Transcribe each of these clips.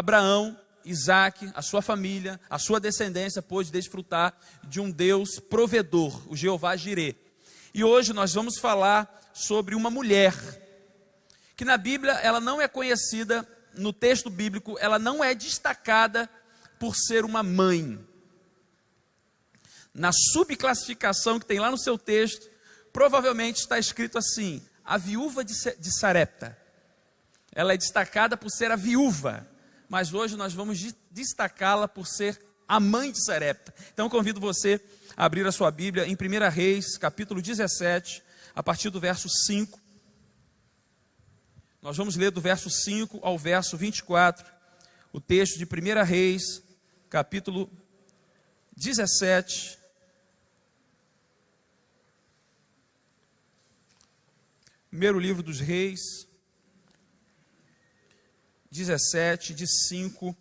Abraão, Isaac, a sua família, a sua descendência pôde desfrutar de um Deus provedor, o Jeová Jirê. E hoje nós vamos falar sobre uma mulher, que na Bíblia ela não é conhecida, no texto bíblico, ela não é destacada por ser uma mãe. Na subclassificação que tem lá no seu texto, provavelmente está escrito assim, a viúva de Sarepta. Ela é destacada por ser a viúva, mas hoje nós vamos destacá-la por ser a mãe de Sarepta. Então convido você a abrir a sua Bíblia em 1 Reis, capítulo 17, a partir do verso 5. Nós vamos ler do verso 5 ao verso 24, o texto de 1 Reis, capítulo 17. Primeiro livro dos Reis, 17, de 5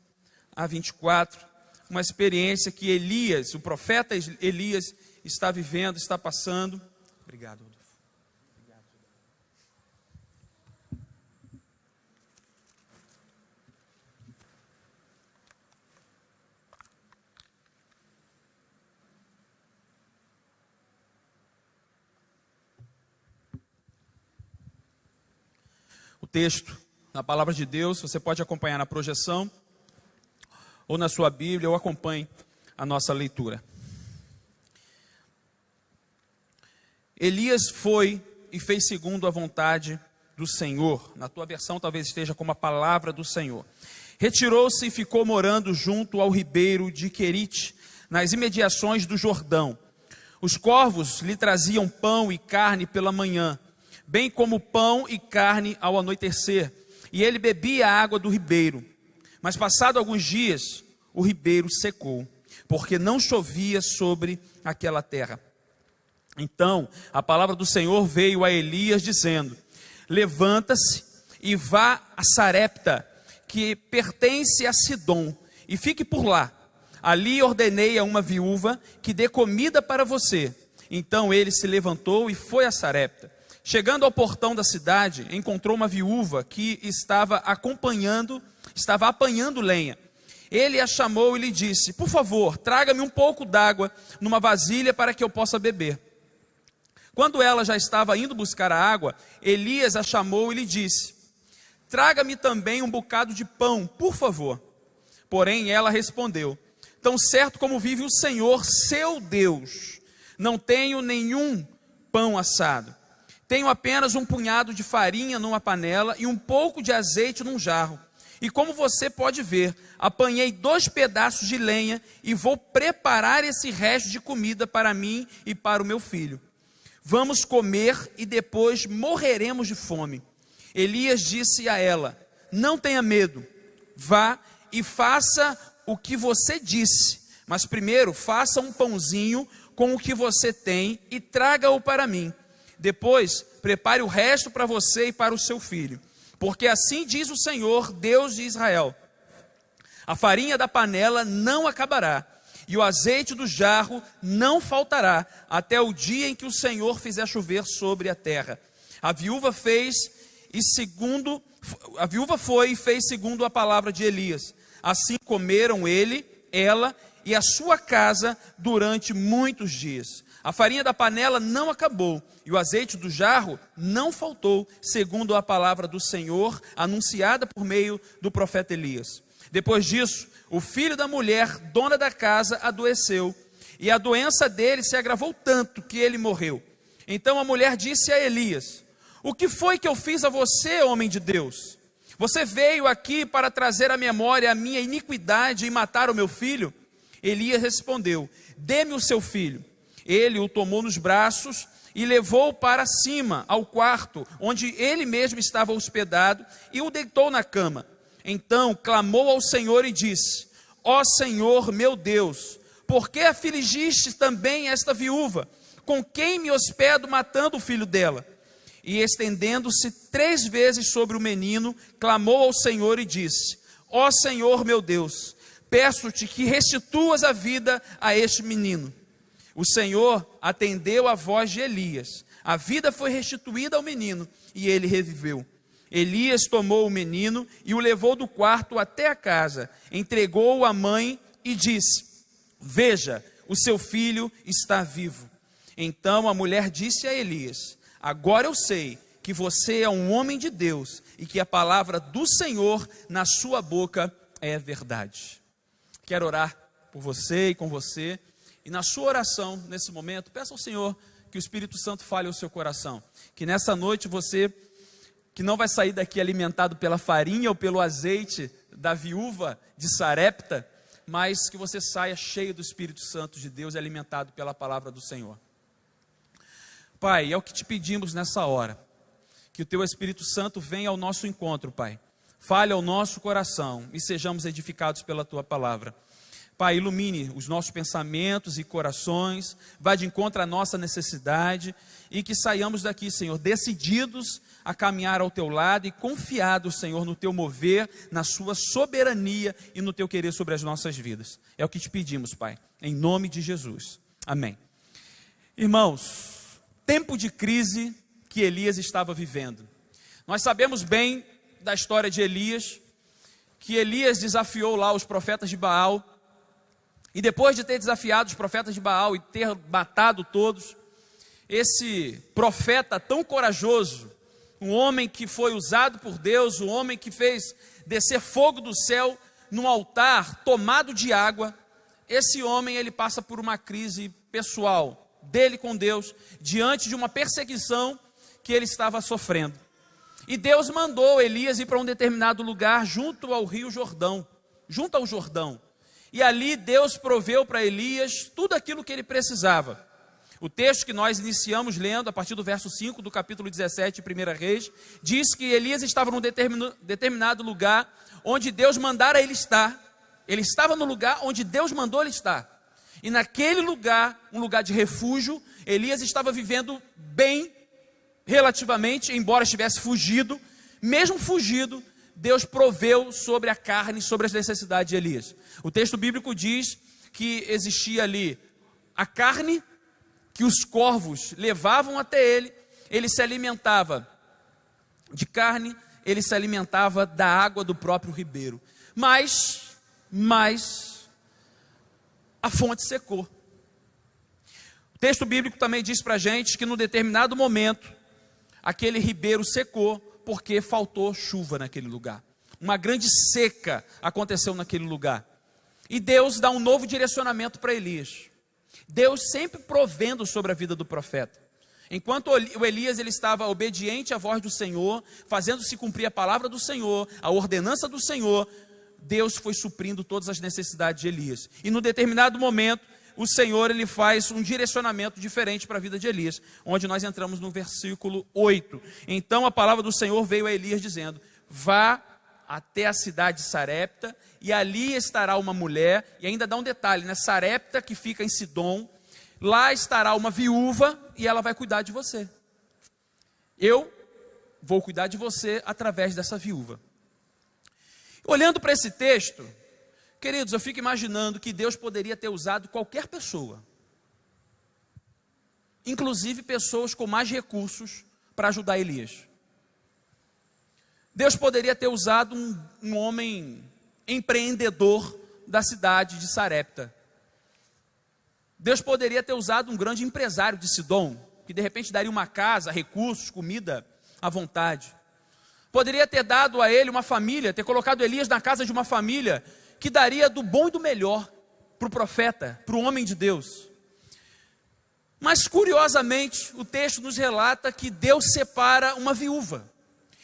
a 24, uma experiência que Elias, o profeta Elias, está vivendo, está passando. Obrigado, Rodolfo. O texto, na palavra de Deus, você pode acompanhar na projeção, ou na sua Bíblia, ou acompanhe a nossa leitura. Elias foi e fez segundo a vontade do Senhor. Na tua versão talvez esteja como a palavra do Senhor. Retirou-se e ficou morando junto ao ribeiro de Querite, nas imediações do Jordão. Os corvos lhe traziam pão e carne pela manhã, bem como pão e carne ao anoitecer, e ele bebia a água do ribeiro. Mas passado alguns dias, o ribeiro secou, porque não chovia sobre aquela terra. Então, a palavra do Senhor veio a Elias dizendo, levanta-se e vá a Sarepta, que pertence a Sidom, e fique por lá. Ali ordenei a uma viúva que dê comida para você. Então ele se levantou e foi a Sarepta. Chegando ao portão da cidade, encontrou uma viúva que estava apanhando lenha. Ele a chamou e lhe disse, por favor, traga-me um pouco d'água numa vasilha para que eu possa beber. Quando ela já estava indo buscar a água, Elias a chamou e lhe disse, traga-me também um bocado de pão, por favor. Porém ela respondeu, tão certo como vive o Senhor, seu Deus, não tenho nenhum pão assado. Tenho apenas um punhado de farinha numa panela e um pouco de azeite num jarro. E como você pode ver, apanhei 2 pedaços de lenha e vou preparar esse resto de comida para mim e para o meu filho. Vamos comer e depois morreremos de fome. Elias disse a ela, não tenha medo, vá e faça o que você disse. Mas primeiro faça um pãozinho com o que você tem e traga-o para mim. Depois, prepare o resto para você e para o seu filho. Porque assim diz o Senhor, Deus de Israel. A farinha da panela não acabará, e o azeite do jarro não faltará, até o dia em que o Senhor fizer chover sobre a terra. A viúva foi e fez segundo a palavra de Elias. Assim comeram ele, ela e a sua casa durante muitos dias. A farinha da panela não acabou, e o azeite do jarro não faltou, segundo a palavra do Senhor, anunciada por meio do profeta Elias. Depois disso, o filho da mulher, dona da casa, adoeceu, e a doença dele se agravou tanto que ele morreu. Então a mulher disse a Elias, o que foi que eu fiz a você, homem de Deus? Você veio aqui para trazer à memória a minha iniquidade e matar o meu filho? Elias respondeu, dê-me o seu filho. Ele o tomou nos braços e levou-o para cima, ao quarto, onde ele mesmo estava hospedado, e o deitou na cama. Então clamou ao Senhor e disse, ó Senhor meu Deus, por que afligiste também esta viúva? Com quem me hospedo matando o filho dela? E estendendo-se 3 vezes sobre o menino, clamou ao Senhor e disse, ó Senhor meu Deus, peço-te que restituas a vida a este menino. O Senhor atendeu a voz de Elias. A vida foi restituída ao menino e ele reviveu. Elias tomou o menino e o levou do quarto até a casa, entregou-o à mãe e disse: veja, o seu filho está vivo. Então a mulher disse a Elias: agora eu sei que você é um homem de Deus e que a palavra do Senhor na sua boca é verdade. Quero orar por você e com você, e na sua oração, nesse momento, peça ao Senhor que o Espírito Santo fale ao seu coração, que nessa noite você, que não vai sair daqui alimentado pela farinha ou pelo azeite da viúva de Sarepta, mas que você saia cheio do Espírito Santo de Deus e alimentado pela palavra do Senhor. Pai, é o que te pedimos nessa hora, que o teu Espírito Santo venha ao nosso encontro, Pai. Fale ao nosso coração e sejamos edificados pela tua palavra. Pai, ilumine os nossos pensamentos e corações, vá de encontro à nossa necessidade e que saiamos daqui, Senhor, decididos a caminhar ao teu lado e confiados, Senhor, no teu mover, na sua soberania e no teu querer sobre as nossas vidas. É o que te pedimos, Pai, em nome de Jesus. Amém. Irmãos, tempo de crise que Elias estava vivendo. Nós sabemos bem da história de Elias, que Elias desafiou lá os profetas de Baal, e depois de ter desafiado os profetas de Baal e ter matado todos, esse profeta tão corajoso, um homem que foi usado por Deus, um homem que fez descer fogo do céu num altar tomado de água, esse homem ele passa por uma crise pessoal dele com Deus, diante de uma perseguição que ele estava sofrendo. E Deus mandou Elias ir para um determinado lugar junto ao rio Jordão, junto ao Jordão. E ali Deus proveu para Elias tudo aquilo que ele precisava. O texto que nós iniciamos lendo, a partir do verso 5 do capítulo 17, 1 Reis, diz que Elias estava num determinado lugar onde Deus mandara ele estar. Ele estava no lugar onde Deus mandou ele estar. E naquele lugar, um lugar de refúgio, Elias estava vivendo bem, relativamente, embora estivesse fugido. Mesmo fugido, Deus proveu sobre a carne, sobre as necessidades de Elias. O texto bíblico diz que existia ali a carne, que os corvos levavam até ele, ele se alimentava de carne, ele se alimentava da água do próprio ribeiro. Mas a fonte secou. O texto bíblico também diz para a gente que num determinado momento, aquele ribeiro secou, porque faltou chuva naquele lugar. Uma grande seca aconteceu naquele lugar. E Deus dá um novo direcionamento para Elias. Deus sempre provendo sobre a vida do profeta. Enquanto o Elias ele estava obediente à voz do Senhor, fazendo-se cumprir a palavra do Senhor, a ordenança do Senhor, Deus foi suprindo todas as necessidades de Elias. E no determinado momento, o Senhor ele faz um direcionamento diferente para a vida de Elias, onde nós entramos no versículo 8. Então a palavra do Senhor veio a Elias dizendo: vá até a cidade de Sarepta, e ali estará uma mulher, e ainda dá um detalhe, né? Sarepta, que fica em Sidom, lá estará uma viúva, e ela vai cuidar de você. Eu vou cuidar de você através dessa viúva. Olhando para esse texto, queridos, eu fico imaginando que Deus poderia ter usado qualquer pessoa, inclusive pessoas com mais recursos, para ajudar Elias. Deus poderia ter usado um homem empreendedor da cidade de Sarepta. Deus poderia ter usado um grande empresário de Sidom, que de repente daria uma casa, recursos, comida à vontade. Poderia ter dado a ele uma família, ter colocado Elias na casa de uma família, que daria do bom e do melhor para o profeta, para o homem de Deus. Mas curiosamente, o texto nos relata que Deus separa uma viúva.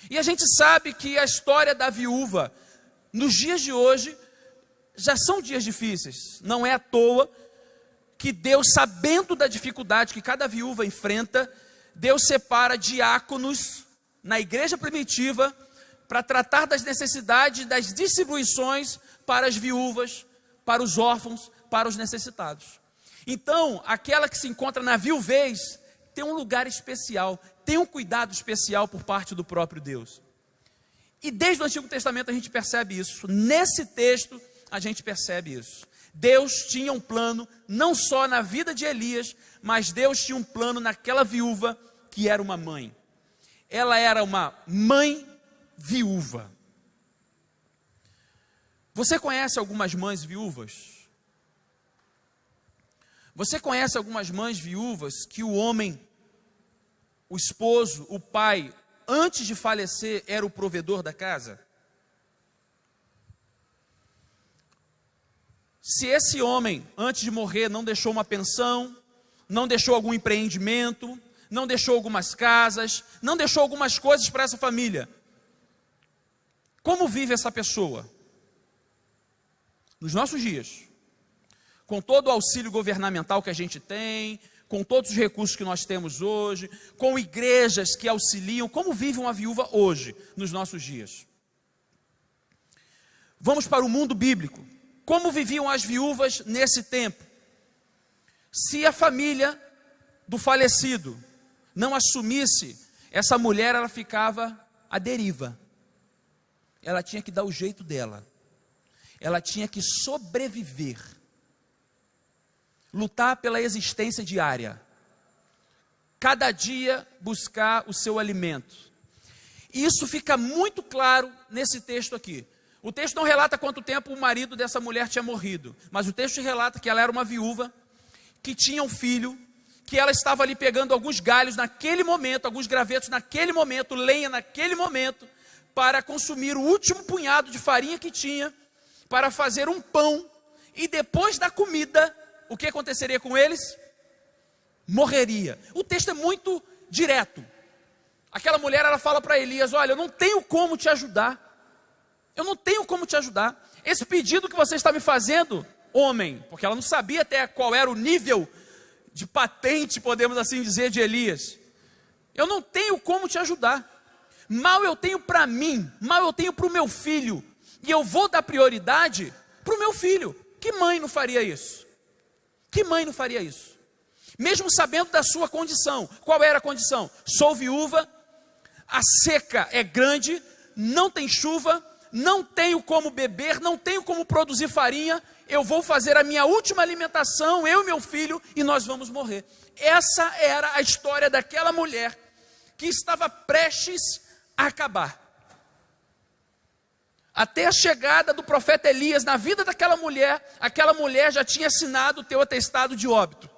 E a gente sabe que a história da viúva, nos dias de hoje, já são dias difíceis. Não é à toa que Deus, sabendo da dificuldade que cada viúva enfrenta, Deus separa diáconos na igreja primitiva para tratar das necessidades, das distribuições para as viúvas, para os órfãos, para os necessitados. Então, aquela que se encontra na viuvez tem um lugar especial, tem um cuidado especial por parte do próprio Deus. E desde o Antigo Testamento a gente percebe isso. Nesse texto a gente percebe isso. Deus tinha um plano, não só na vida de Elias, mas Deus tinha um plano naquela viúva que era uma mãe. Ela era uma mãe viúva. Você conhece algumas mães viúvas? Você conhece algumas mães viúvas que o homem, o esposo, o pai, antes de falecer, era o provedor da casa? Se esse homem, antes de morrer, não deixou uma pensão, não deixou algum empreendimento, não deixou algumas casas, não deixou algumas coisas para essa família, como vive essa pessoa? Nos nossos dias, com todo o auxílio governamental que a gente tem, com todos os recursos que nós temos hoje, com igrejas que auxiliam, como vive uma viúva hoje, nos nossos dias? Vamos para o mundo bíblico. Como viviam as viúvas nesse tempo? Se a família do falecido não assumisse, essa mulher, ela ficava à deriva. Ela tinha que dar o jeito dela. Ela tinha que sobreviver. Lutar pela existência diária. Cada dia buscar o seu alimento. Isso fica muito claro nesse texto aqui. O texto não relata quanto tempo o marido dessa mulher tinha morrido, mas o texto relata que ela era uma viúva, que tinha um filho, que ela estava ali pegando alguns galhos naquele momento, alguns gravetos naquele momento, lenha naquele momento, para consumir o último punhado de farinha que tinha, para fazer um pão, e depois da comida, o que aconteceria com eles? Morreria. O texto é muito direto. Aquela mulher, ela fala para Elias: olha, eu não tenho como te ajudar. Eu não tenho como te ajudar. Esse pedido que você está me fazendo, homem, porque ela não sabia até qual era o nível de patente, podemos assim dizer, de Elias. Eu não tenho como te ajudar. Mal eu tenho para mim, mal eu tenho para o meu filho, e eu vou dar prioridade para o meu filho. Que mãe não faria isso? Que mãe não faria isso? Mesmo sabendo da sua condição. Qual era a condição? Sou viúva, a seca é grande, não tem chuva, não tenho como beber, não tenho como produzir farinha, eu vou fazer a minha última alimentação, eu e meu filho, e nós vamos morrer. Essa era a história daquela mulher que estava prestes a acabar. Até a chegada do profeta Elias na vida daquela mulher, aquela mulher já tinha assinado o teu atestado de óbito.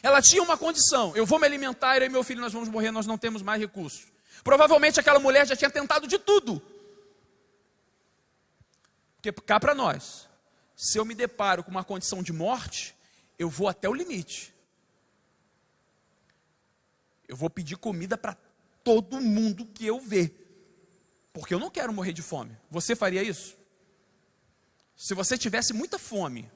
Ela tinha uma condição: eu vou me alimentar, eu e meu filho nós vamos morrer, nós não temos mais recursos. Provavelmente aquela mulher já tinha tentado de tudo. Porque cá para nós, se eu me deparo com uma condição de morte, eu vou até o limite. Eu vou pedir comida para todo mundo que eu ver. Porque eu não quero morrer de fome. Você faria isso? Se você tivesse muita fome,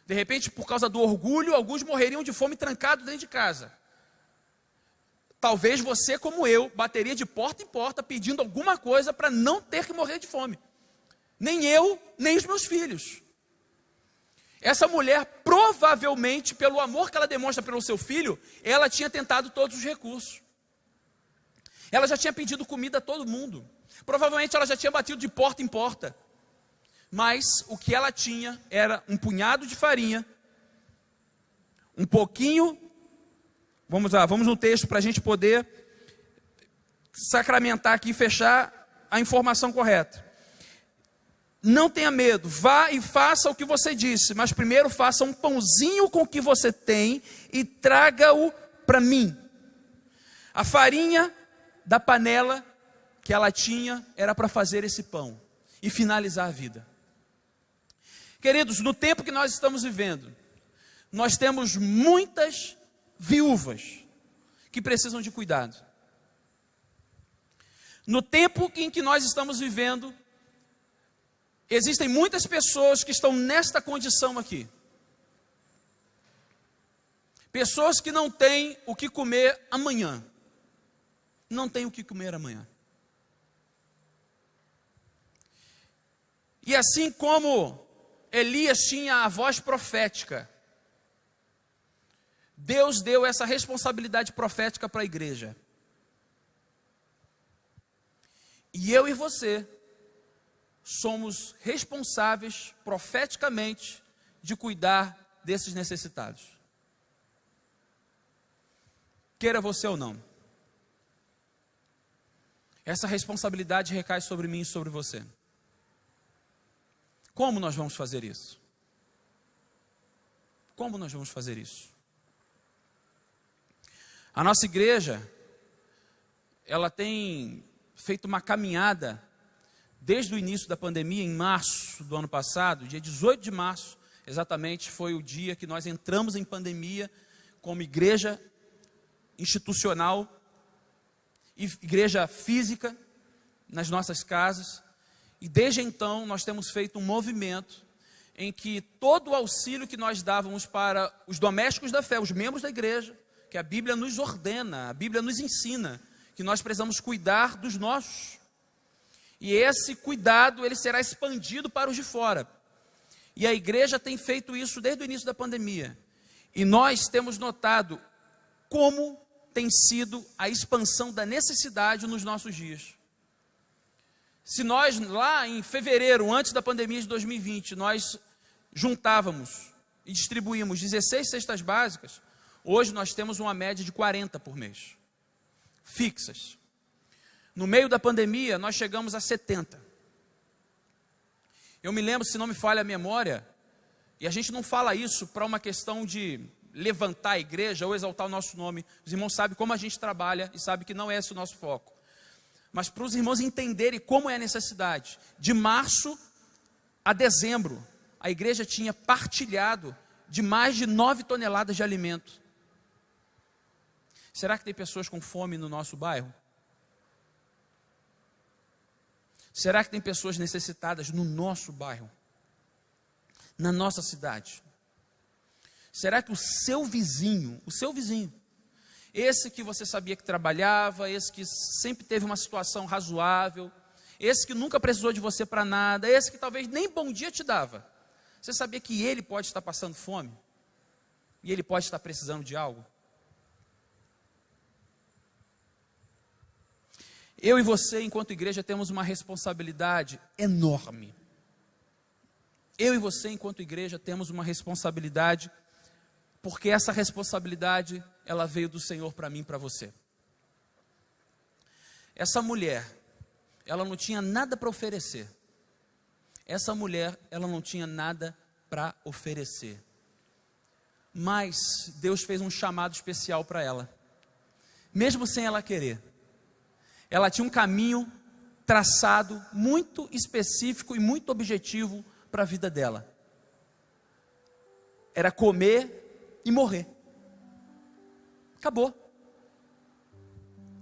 de repente por causa do orgulho, alguns morreriam de fome trancados dentro de casa. Talvez você, como eu, bateria de porta em porta pedindo alguma coisa para não ter que morrer de fome. Nem eu, nem os meus filhos. Essa mulher, provavelmente, pelo amor que ela demonstra pelo seu filho, ela tinha tentado todos os recursos. Ela já tinha pedido comida a todo mundo. Provavelmente ela já tinha batido de porta em porta. Mas o que ela tinha era um punhado de farinha, um pouquinho. Vamos lá, vamos no texto para a gente poder sacramentar aqui e fechar a informação correta. Não tenha medo, vá e faça o que você disse, mas primeiro faça um pãozinho com o que você tem e traga-o para mim. A farinha da panela que ela tinha era para fazer esse pão e finalizar a vida. Queridos, no tempo que nós estamos vivendo, nós temos muitas viúvas que precisam de cuidado. No tempo em que nós estamos vivendo, existem muitas pessoas que estão nesta condição aqui. Pessoas que não têm o que comer amanhã. Não têm o que comer amanhã. E assim como Elias tinha a voz profética, Deus deu essa responsabilidade profética para a igreja. E eu e você somos responsáveis profeticamente de cuidar desses necessitados. Queira você ou não. essa responsabilidade recai sobre mim e sobre você. Como nós vamos fazer isso? Como nós vamos fazer isso? A nossa igreja, ela tem feito uma caminhada desde o início da pandemia, em março do ano passado, dia 18 de março, exatamente foi o dia que nós entramos em pandemia como igreja institucional, igreja física, nas nossas casas. E desde então nós temos feito um movimento em que todo o auxílio que nós dávamos para os domésticos da fé, os membros da igreja, que a Bíblia nos ordena, a Bíblia nos ensina, que nós precisamos cuidar dos nossos. E esse cuidado, ele será expandido para os de fora. E a igreja tem feito isso desde o início da pandemia. E nós temos notado como tem sido a expansão da necessidade nos nossos dias. Se nós, lá em fevereiro, antes da pandemia de 2020, nós juntávamos e distribuímos 16 cestas básicas, hoje nós temos uma média de 40 por mês, fixas. No meio da pandemia, nós chegamos a 70. Eu me lembro, se não me falha a memória, e a gente não fala isso para uma questão de levantar a igreja ou exaltar o nosso nome. Os irmãos sabem como a gente trabalha e sabem que não é esse o nosso foco. Mas para os irmãos entenderem como é a necessidade, de março a dezembro, a igreja tinha partilhado de mais de 9 toneladas de alimento. Será que tem pessoas com fome no nosso bairro? Será que tem pessoas necessitadas no nosso bairro? Na nossa cidade? Será que o seu vizinho, esse que você sabia que trabalhava, esse que sempre teve uma situação razoável, esse que nunca precisou de você para nada, esse que talvez nem bom dia te dava, você sabia que ele pode estar passando fome? E ele pode estar precisando de algo? Eu e você, enquanto igreja, temos uma responsabilidade enorme. Eu e você, enquanto igreja, temos uma responsabilidade, porque essa responsabilidade, ela veio do Senhor para mim e para você. Essa mulher, ela não tinha nada para oferecer. Essa mulher, ela não tinha nada para oferecer. Mas Deus fez um chamado especial para ela. Mesmo sem ela querer. Ela tinha um caminho traçado muito específico e muito objetivo para a vida dela. Era comer e morrer. Acabou.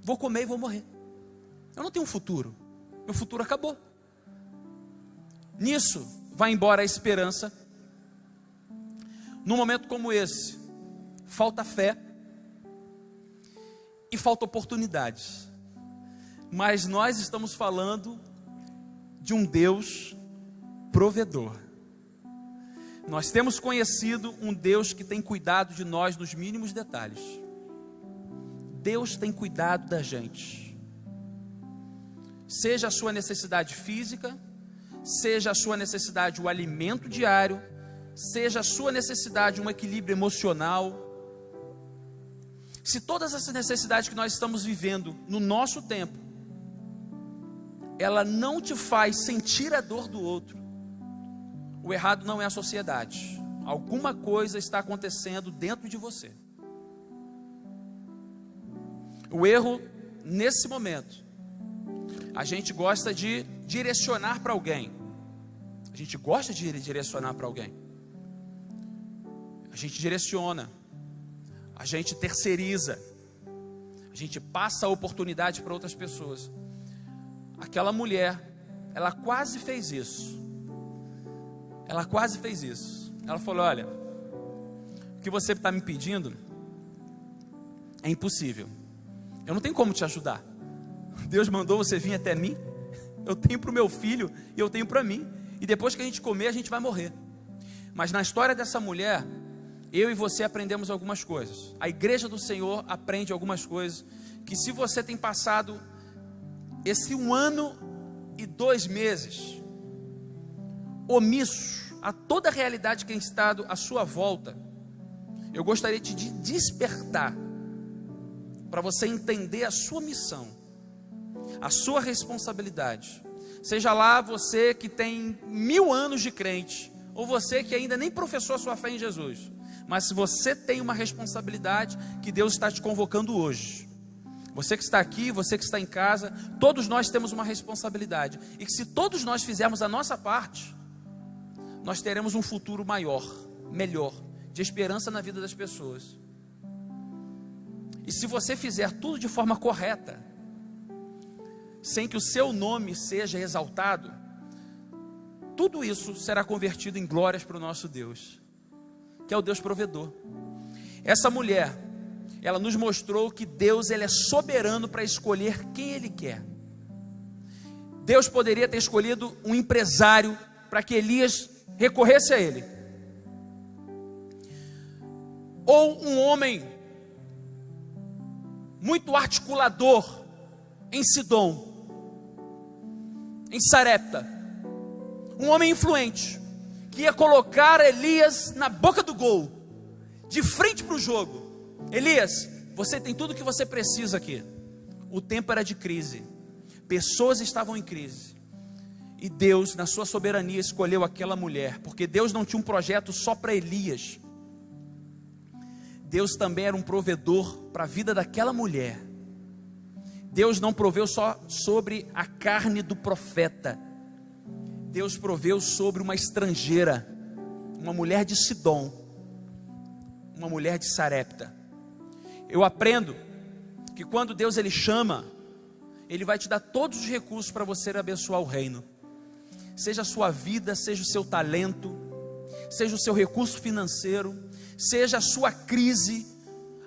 Vou comer e vou morrer. Eu não tenho um futuro. Meu futuro acabou. Nisso vai embora a esperança. Num momento como esse, falta fé e falta oportunidades. Mas nós estamos falando de um Deus provedor. Nós temos conhecido um Deus que tem cuidado de nós nos mínimos detalhes. Deus tem cuidado da gente. Seja a sua necessidade física, seja a sua necessidade o alimento diário, seja a sua necessidade um equilíbrio emocional. Se todas essas necessidades que nós estamos vivendo no nosso tempo, ela não te faz sentir a dor do outro, o errado não é a sociedade. Alguma coisa está acontecendo dentro de você. O erro, nesse momento, a gente gosta de direcionar para alguém. A gente gosta de direcionar para alguém. A gente direciona. A gente terceiriza. A gente passa a oportunidade para outras pessoas. Aquela mulher, ela quase fez isso. Ela quase fez isso. Ela falou: olha, o que você está me pedindo é impossível. Eu não tenho como te ajudar. Deus mandou você vir até mim. Eu tenho para o meu filho e eu tenho para mim. E depois que a gente comer, a gente vai morrer. Mas na história dessa mulher, eu e você aprendemos algumas coisas. A igreja do Senhor aprende algumas coisas que, se você tem passado esse 1 ano e 2 meses omisso a toda a realidade que tem estado à sua volta, eu gostaria de te despertar para você entender a sua missão. a sua responsabilidade. Seja lá você que tem 1000 anos de crente, ou você que ainda nem professou a sua fé em Jesus, mas se você tem uma responsabilidade que Deus está te convocando hoje, você que está aqui, você que está em casa, todos nós temos uma responsabilidade, e que se todos nós fizermos a nossa parte, nós teremos um futuro maior, melhor, de esperança na vida das pessoas. E se você fizer tudo de forma correta, sem que o seu nome seja exaltado, tudo isso será convertido em glórias para o nosso Deus, que é o Deus provedor. Essa mulher, ela nos mostrou que Deus, ele é soberano para escolher quem Ele quer. Deus poderia ter escolhido um empresário para que Elias recorresse a ele, ou um homem muito articulador em Sidom, em Sarepta, um homem influente, que ia colocar Elias na boca do gol, de frente para o jogo. Elias, você tem tudo o que você precisa aqui. O tempo era de crise, pessoas estavam em crise, e Deus, na sua soberania, escolheu aquela mulher, porque Deus não tinha um projeto só para Elias. Deus também era um provedor para a vida daquela mulher. Deus não proveu só sobre a carne do profeta, Deus proveu sobre uma estrangeira, uma mulher de Sidom, uma mulher de Sarepta. Eu aprendo que quando Deus ele chama, Ele vai te dar todos os recursos para você abençoar o reino. Seja a sua vida, seja o seu talento, seja o seu recurso financeiro, seja a sua crise,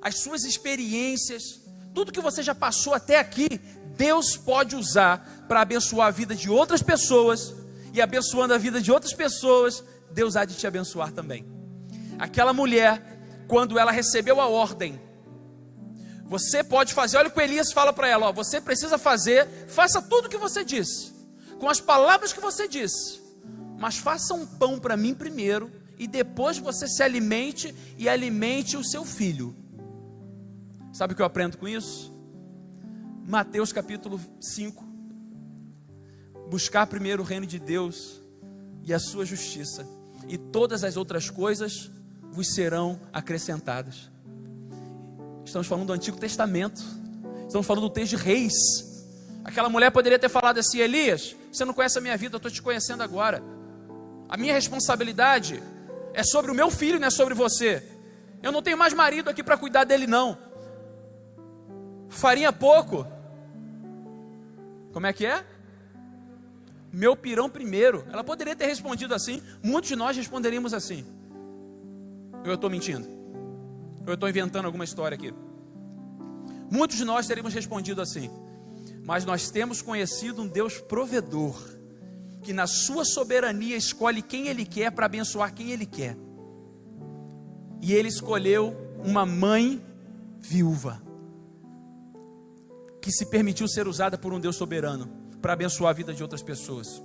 as suas experiências, tudo que você já passou até aqui, Deus pode usar para abençoar a vida de outras pessoas, e abençoando a vida de outras pessoas, Deus há de te abençoar também. Aquela mulher, quando ela recebeu a ordem, você pode fazer, olha o que Elias fala para ela, ó, você precisa fazer, faça tudo o que você disse, com as palavras que você disse, mas faça um pão para mim primeiro, e depois você se alimente e alimente o seu filho. Sabe o que eu aprendo com isso? Mateus capítulo 5, buscar primeiro o reino de Deus e a sua justiça, e todas as outras coisas vos serão acrescentadas. Estamos falando do Antigo Testamento, estamos falando do texto de Reis. Aquela mulher poderia ter falado assim: Elias, você não conhece a minha vida, eu estou te conhecendo agora. A minha responsabilidade é sobre o meu filho, não é sobre você. Eu não tenho mais marido aqui para cuidar dele não. Farinha pouco. Como é que é? Meu pirão primeiro. Ela poderia ter respondido assim. Muitos de nós responderíamos assim. Eu estou mentindo? Eu estou inventando alguma história aqui? Muitos de nós teríamos respondido assim. Mas nós temos conhecido um Deus provedor, que na sua soberania escolhe quem Ele quer para abençoar quem Ele quer. E Ele escolheu uma mãe viúva, que se permitiu ser usada por um Deus soberano para abençoar a vida de outras pessoas.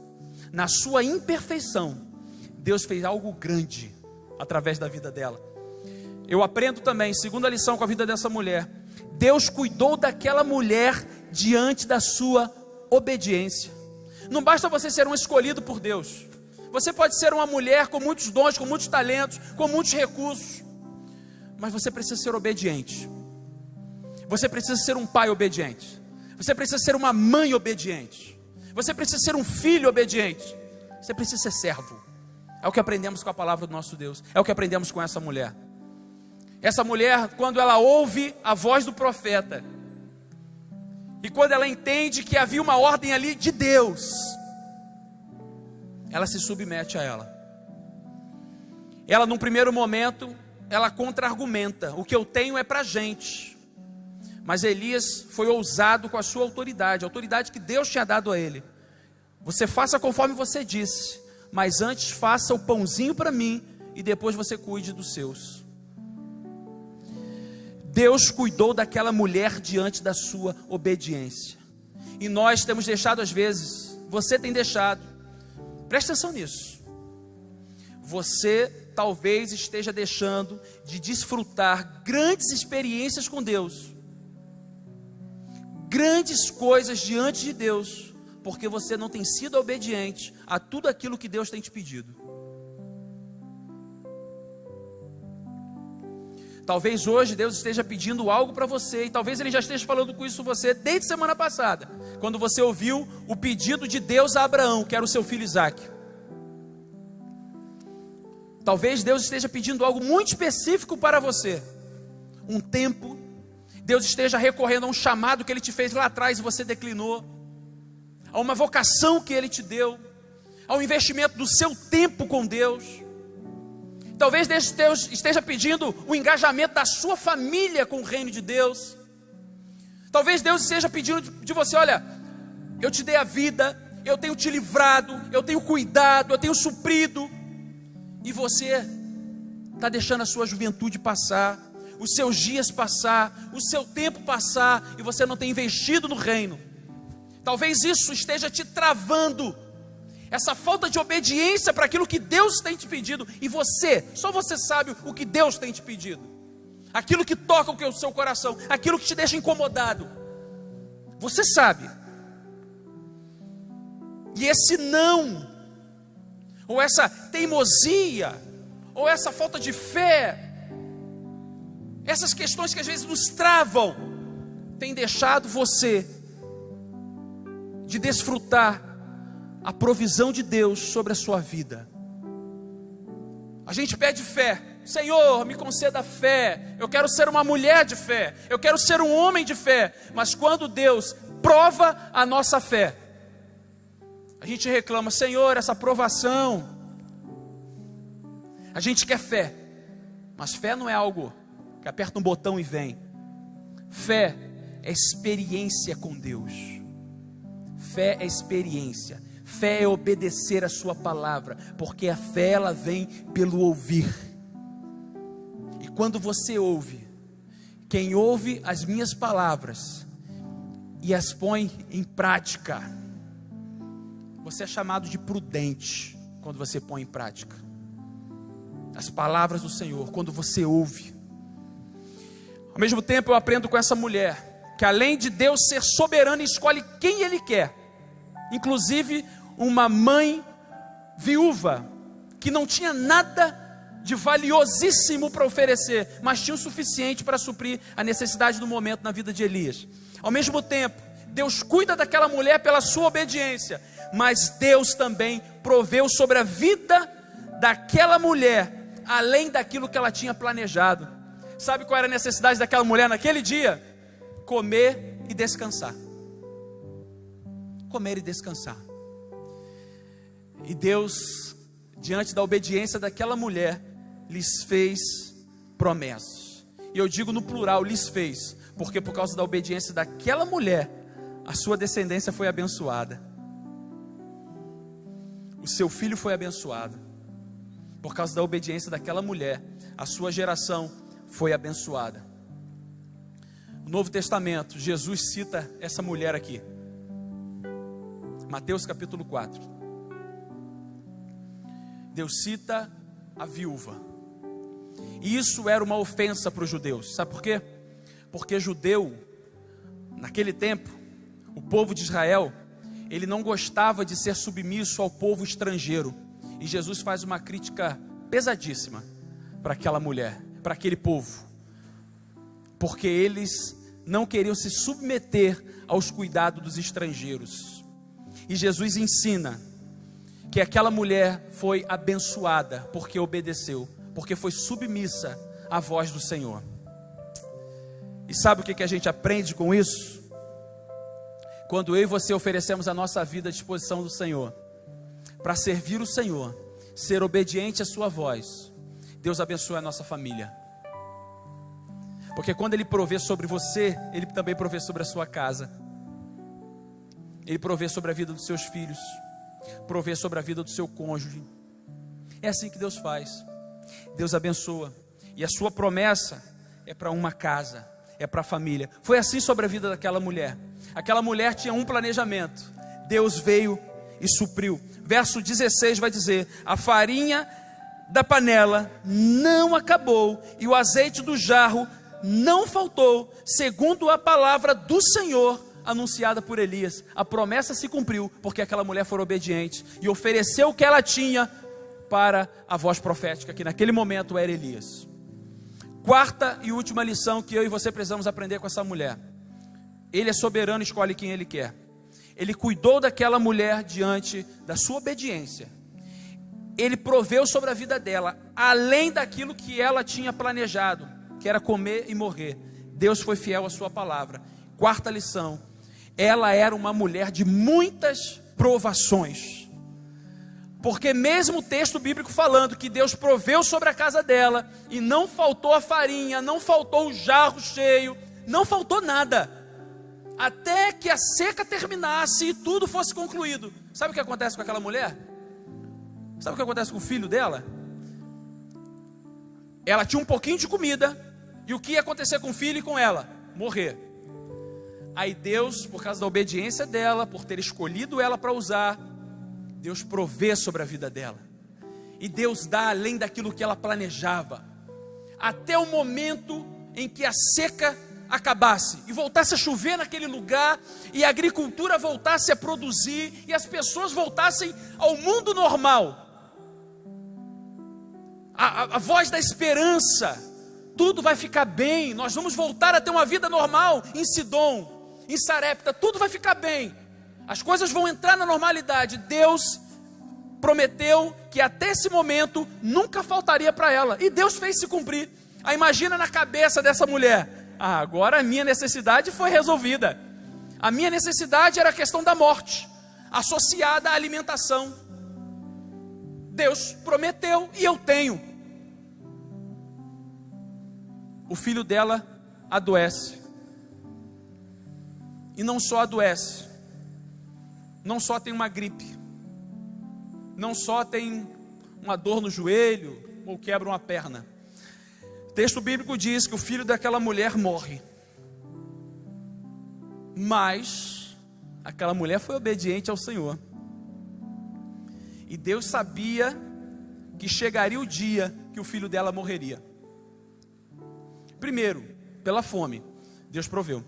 Na sua imperfeição, Deus fez algo grande através da vida dela. Eu aprendo também, segunda lição com a vida dessa mulher, Deus cuidou daquela mulher diante da sua obediência. Não basta você ser um escolhido por Deus. Você pode ser uma mulher com muitos dons, com muitos talentos, com muitos recursos, mas você precisa ser obediente. Você precisa ser um pai obediente. Você precisa ser uma mãe obediente. Você precisa ser um filho obediente. Você precisa ser servo. É o que aprendemos com a palavra do nosso Deus. É o que aprendemos com essa mulher. Essa mulher, quando ela ouve a voz do profeta, e quando ela entende que havia uma ordem ali de Deus, ela se submete a ela. Ela, num primeiro momento, ela contra-argumenta: o que eu tenho é para a gente. Mas Elias foi ousado com a sua autoridade, a autoridade que Deus tinha dado a ele. Você faça conforme você disse, mas antes faça o pãozinho para mim, e depois você cuide dos seus. Deus cuidou daquela mulher diante da sua obediência. E nós temos deixado às vezes, você tem deixado, presta atenção nisso. Você talvez esteja deixando de desfrutar grandes experiências com Deus, grandes coisas diante de Deus, porque você não tem sido obediente a tudo aquilo que Deus tem te pedido. Talvez hoje Deus esteja pedindo algo para você, e talvez Ele já esteja falando com isso você desde semana passada, quando você ouviu o pedido de Deus a Abraão, que era o seu filho Isaque. Talvez Deus esteja pedindo algo muito específico para você, um tempo. Deus esteja recorrendo a um chamado que Ele te fez lá atrás e você declinou, a uma vocação que Ele te deu, ao investimento do seu tempo com Deus. Talvez Deus esteja pedindo o engajamento da sua família com o reino de Deus. Talvez Deus esteja pedindo de você: olha, eu te dei a vida, eu tenho te livrado, eu tenho cuidado, eu tenho suprido, e você está deixando a sua juventude passar, os seus dias passar, o seu tempo passar, e você não tem investido no reino. Talvez isso esteja te travando, essa falta de obediência para aquilo que Deus tem te pedido, e só você sabe o que Deus tem te pedido, aquilo que toca o seu coração, aquilo que te deixa incomodado, você sabe. E esse não, ou essa teimosia, ou essa falta de fé, essas questões que às vezes nos travam, tem deixado você de desfrutar a provisão de Deus sobre a sua vida. A gente pede fé: Senhor, me conceda fé, eu quero ser uma mulher de fé, eu quero ser um homem de fé. Mas quando Deus prova a nossa fé, a gente reclama: Senhor, essa provação. A gente quer fé, mas fé não é algo que aperta um botão e vem. Fé é experiência com Deus. Fé é experiência. Fé é obedecer a sua palavra, porque a fé ela vem pelo ouvir. E quando você ouve, quem ouve as minhas palavras e as põe em prática, você é chamado de prudente quando você põe em prática as palavras do Senhor, quando você ouve. Ao mesmo tempo eu aprendo com essa mulher, que além de Deus ser soberano, escolhe quem Ele quer, inclusive uma mãe viúva, que não tinha nada de valiosíssimo para oferecer, mas tinha o suficiente para suprir a necessidade do momento na vida de Elias. Ao mesmo tempo, Deus cuida daquela mulher pela sua obediência, mas Deus também proveu sobre a vida daquela mulher, além daquilo que ela tinha planejado. Sabe qual era a necessidade daquela mulher naquele dia? Comer e descansar. Comer e descansar. E Deus, diante da obediência daquela mulher, lhes fez promessas. E eu digo no plural, lhes fez, porque por causa da obediência daquela mulher, a sua descendência foi abençoada. O seu filho foi abençoado. Por causa da obediência daquela mulher, a sua geração foi abençoada. No Novo Testamento, Jesus cita essa mulher aqui. Mateus capítulo 4. Deus cita a viúva. E isso era uma ofensa para os judeus. Sabe por quê? Porque judeu, naquele tempo, o povo de Israel, ele não gostava de ser submisso ao povo estrangeiro. E Jesus faz uma crítica pesadíssima para aquela mulher, para aquele povo, porque eles não queriam se submeter aos cuidados dos estrangeiros. E Jesus ensina que aquela mulher foi abençoada porque obedeceu, porque foi submissa à voz do Senhor. E sabe o que a gente aprende com isso? Quando eu e você oferecemos a nossa vida à disposição do Senhor, para servir o Senhor, ser obediente à sua voz, Deus abençoa a nossa família. Porque quando Ele provê sobre você, Ele também provê sobre a sua casa. Ele provê sobre a vida dos seus filhos, provê sobre a vida do seu cônjuge. É assim que Deus faz. Deus abençoa. E a sua promessa é para uma casa, é para a família. Foi assim sobre a vida daquela mulher. Aquela mulher tinha um planejamento. Deus veio e supriu. Verso 16 vai dizer: a farinha da panela não acabou e o azeite do jarro não faltou, segundo a palavra do Senhor anunciada por Elias. A promessa se cumpriu, porque aquela mulher foi obediente e ofereceu o que ela tinha para a voz profética, que naquele momento era Elias. Quarta e última lição que eu e você precisamos aprender com essa mulher: Ele é soberano e escolhe quem Ele quer. Ele cuidou daquela mulher diante da sua obediência. Ele proveu sobre a vida dela, além daquilo que ela tinha planejado, que era comer e morrer. Deus foi fiel à sua palavra. Quarta lição: ela era uma mulher de muitas provações. Porque mesmo o texto bíblico falando que Deus proveu sobre a casa dela, e não faltou a farinha, não faltou o jarro cheio, não faltou nada, até que a seca terminasse e tudo fosse concluído. Sabe o que acontece com aquela mulher? Sabe o que acontece com o filho dela? Ela tinha um pouquinho de comida, e o que ia acontecer com o filho e com ela? Morrer. Aí Deus, por causa da obediência dela, por ter escolhido ela para usar, Deus provê sobre a vida dela. E Deus dá além daquilo que ela planejava, até o momento em que a seca acabasse e voltasse a chover naquele lugar, e a agricultura voltasse a produzir, e as pessoas voltassem ao mundo normal. A voz da esperança: tudo vai ficar bem, nós vamos voltar a ter uma vida normal em Sidom, em Sarepta, tudo vai ficar bem, as coisas vão entrar na normalidade. Deus prometeu que até esse momento nunca faltaria para ela, e Deus fez se cumprir. Aí imagina na cabeça dessa mulher: agora a minha necessidade foi resolvida. A minha necessidade era a questão da morte, associada à alimentação. Deus prometeu e eu tenho. O filho dela adoece. E não só adoece, não só tem uma gripe, não só tem uma dor no joelho ou quebra uma perna. O texto bíblico diz que o filho daquela mulher morre. Mas aquela mulher foi obediente ao Senhor. E Deus sabia que chegaria o dia que o filho dela morreria. Primeiro, pela fome, Deus proveu.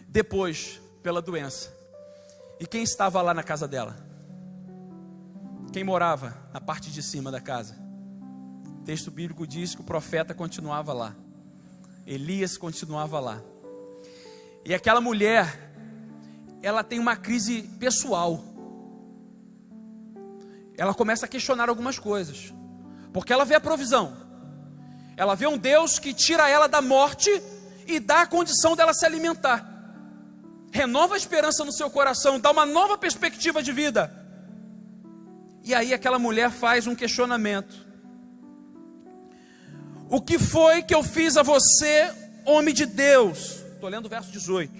Depois, pela doença. E quem estava lá na casa dela? Quem morava na parte de cima da casa? O texto bíblico diz que o profeta continuava lá. Elias continuava lá. E aquela mulher, ela tem uma crise pessoal. Ela começa a questionar algumas coisas, porque ela vê a provisão, ela vê um Deus que tira ela da morte e dá a condição dela se alimentar, renova a esperança no seu coração, dá uma nova perspectiva de vida. E aí aquela mulher faz um questionamento: o que foi que eu fiz a você, homem de Deus? Estou lendo o verso 18.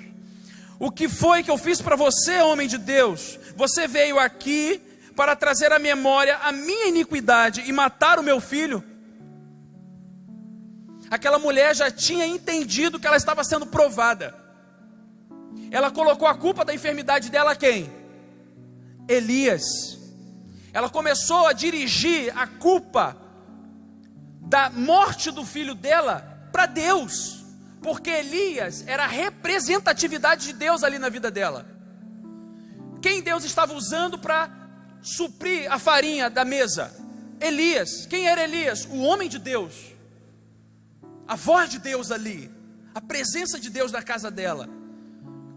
O que foi que eu fiz para você, homem de Deus? Você veio aqui para trazer à memória a minha iniquidade e matar o meu filho? Aquela mulher já tinha entendido que ela estava sendo provada. Ela colocou a culpa da enfermidade dela a quem? Elias. Ela começou a dirigir a culpa da morte do filho dela para Deus, porque Elias era a representatividade de Deus ali na vida dela. Quem Deus estava usando para suprir a farinha da mesa? Elias. Quem era Elias? O homem de Deus, a voz de Deus ali, a presença de Deus na casa dela.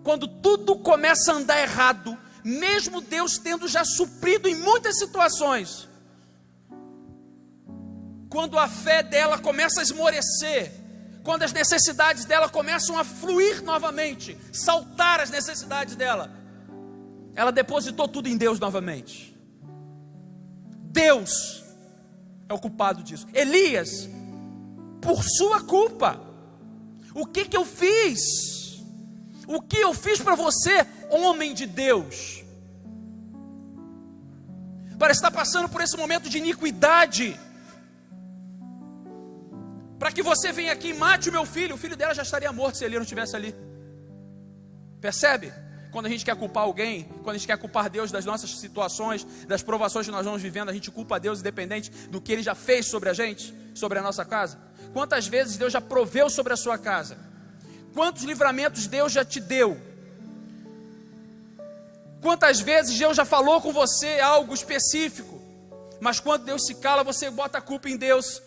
Quando tudo começa a andar errado, mesmo Deus tendo já suprido em muitas situações, quando a fé dela começa a esmorecer, quando as necessidades dela começam a fluir novamente, saltar as necessidades dela, ela depositou tudo em Deus novamente. Deus é o culpado disso. Elias, por sua culpa. O que eu fiz? O que eu fiz para você, homem de Deus? Parece estar passando por esse momento de iniquidade, para que você venha aqui e mate o meu filho. O filho dela já estaria morto se ele não estivesse ali. Percebe? Quando a gente quer culpar alguém, quando a gente quer culpar Deus das nossas situações, das provações que nós vamos vivendo, a gente culpa Deus independente do que Ele já fez sobre a gente, sobre a nossa casa. Quantas vezes Deus já proveu sobre a sua casa? Quantos livramentos Deus já te deu? Quantas vezes Deus já falou com você algo específico, mas quando Deus se cala, você bota a culpa em Deus.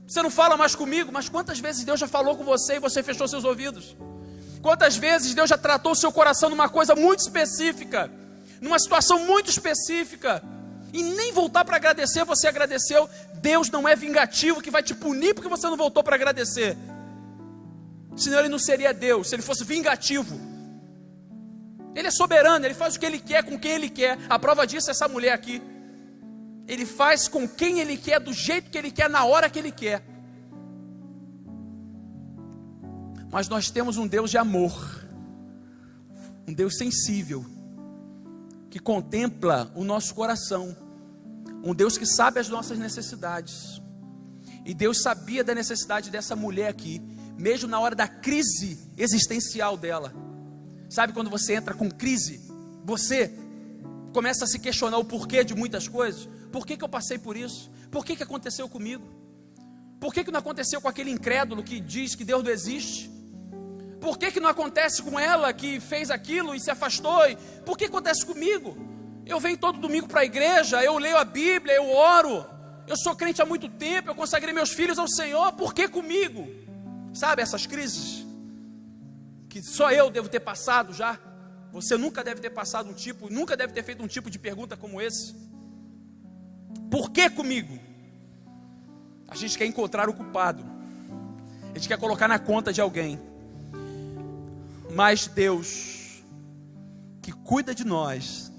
Você não fala mais comigo, mas quantas vezes Deus já falou com você e você fechou seus ouvidos? Quantas vezes Deus já tratou o seu coração numa coisa muito específica, numa situação muito específica, e nem voltar para agradecer, você agradeceu. Deus não é vingativo que vai te punir porque você não voltou para agradecer. Senão Ele não seria Deus, se Ele fosse vingativo. Ele é soberano, Ele faz o que Ele quer, com quem Ele quer. A prova disso é essa mulher aqui. Ele faz com quem Ele quer, do jeito que Ele quer, na hora que Ele quer. Mas nós temos um Deus de amor, um Deus sensível, que contempla o nosso coração, um Deus que sabe as nossas necessidades. E Deus sabia da necessidade dessa mulher aqui, mesmo na hora da crise existencial dela. Sabe quando você entra com crise, você começa a se questionar o porquê de muitas coisas? Por que eu passei por isso? Por que aconteceu comigo? Por que não aconteceu com aquele incrédulo que diz que Deus não existe? Por que não acontece com ela que fez aquilo e se afastou? Por que acontece comigo? Eu venho todo domingo para a igreja, eu leio a Bíblia, eu oro, eu sou crente há muito tempo, eu consagrei meus filhos ao Senhor, por que comigo? Sabe essas crises que só eu devo ter passado já? Você nunca deve ter passado nunca deve ter feito um tipo de pergunta como esse. Por que comigo? A gente quer encontrar o culpado, a gente quer colocar na conta de alguém. Mas Deus, que cuida de nós,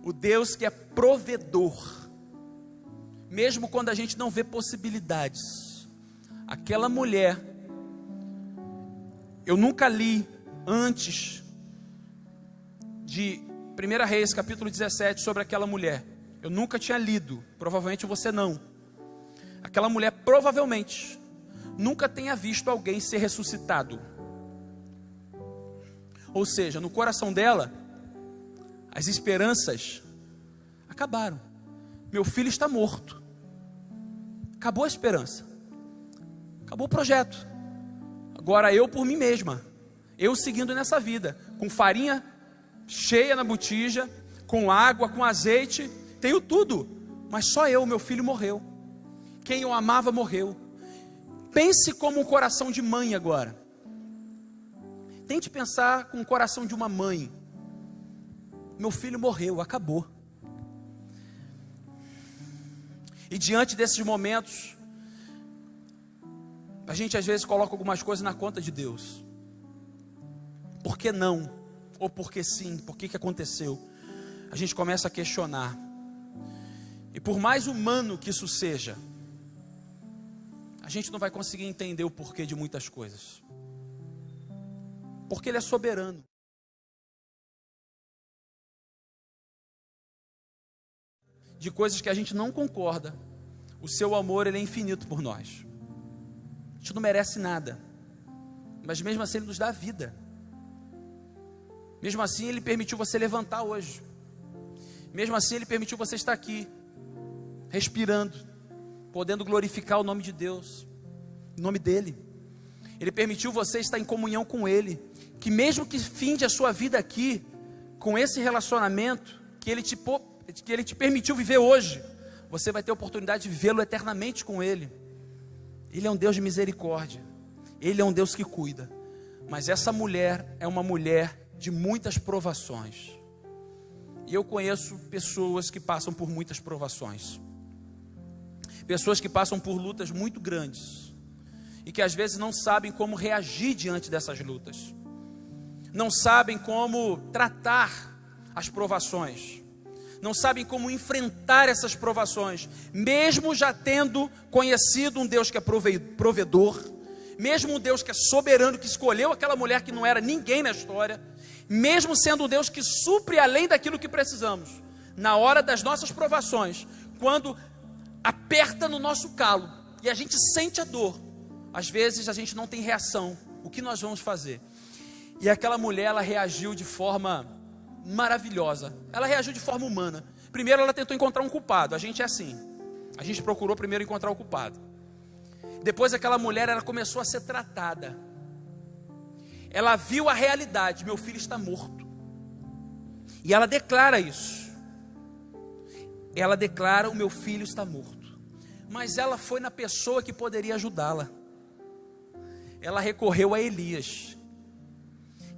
o Deus que é provedor, mesmo quando a gente não vê possibilidades, aquela mulher, eu nunca li antes de 1 Reis capítulo 17 sobre aquela mulher, eu nunca tinha lido, provavelmente você não. Aquela mulher provavelmente nunca tenha visto alguém ser ressuscitado. Ou seja, no coração dela, as esperanças acabaram. Meu filho está morto. Acabou a esperança. Acabou o projeto. Agora eu por mim mesma. Eu seguindo nessa vida. Com farinha cheia na botija, com água, com azeite. Tenho tudo. Mas só eu, meu filho morreu. Quem eu amava morreu. Pense como um coração de mãe agora. Tente pensar com o coração de uma mãe. Meu filho morreu, acabou. E diante desses momentos, a gente às vezes coloca algumas coisas na conta de Deus. Por que não? Ou por que sim? Por que aconteceu? A gente começa a questionar. E por mais humano que isso seja, a gente não vai conseguir entender o porquê de muitas coisas. Porque Ele é soberano. De coisas que a gente não concorda, o seu amor Ele é infinito por nós. A gente não merece nada, mas mesmo assim Ele nos dá a vida. Mesmo assim Ele permitiu você levantar hoje. Mesmo assim Ele permitiu você estar aqui, respirando, podendo glorificar o nome de Deus, o nome dEle. Ele permitiu você estar em comunhão com Ele, que mesmo que finde a sua vida aqui, com esse relacionamento que Ele te permitiu viver hoje, você vai ter a oportunidade de vivê-lo eternamente com Ele. Ele é um Deus de misericórdia, Ele é um Deus que cuida. Mas essa mulher é uma mulher de muitas provações, e eu conheço pessoas que passam por muitas provações, pessoas que passam por lutas muito grandes, e que às vezes não sabem como reagir diante dessas lutas, não sabem como tratar as provações, não sabem como enfrentar essas provações, mesmo já tendo conhecido um Deus que é provedor, mesmo um Deus que é soberano, que escolheu aquela mulher que não era ninguém na história, mesmo sendo um Deus que supre além daquilo que precisamos, na hora das nossas provações, quando aperta no nosso calo, e a gente sente a dor, às vezes a gente não tem reação. O que nós vamos fazer? E aquela mulher, ela reagiu de forma maravilhosa. Ela reagiu de forma humana. Primeiro ela tentou encontrar um culpado. A gente é assim. A gente procurou primeiro encontrar o culpado. Depois aquela mulher, ela começou a ser tratada. ela viu a realidade: meu filho está morto. E ela declara isso. Ela declara: o meu filho está morto. Mas ela foi na pessoa que poderia ajudá-la. Ela recorreu a Elias,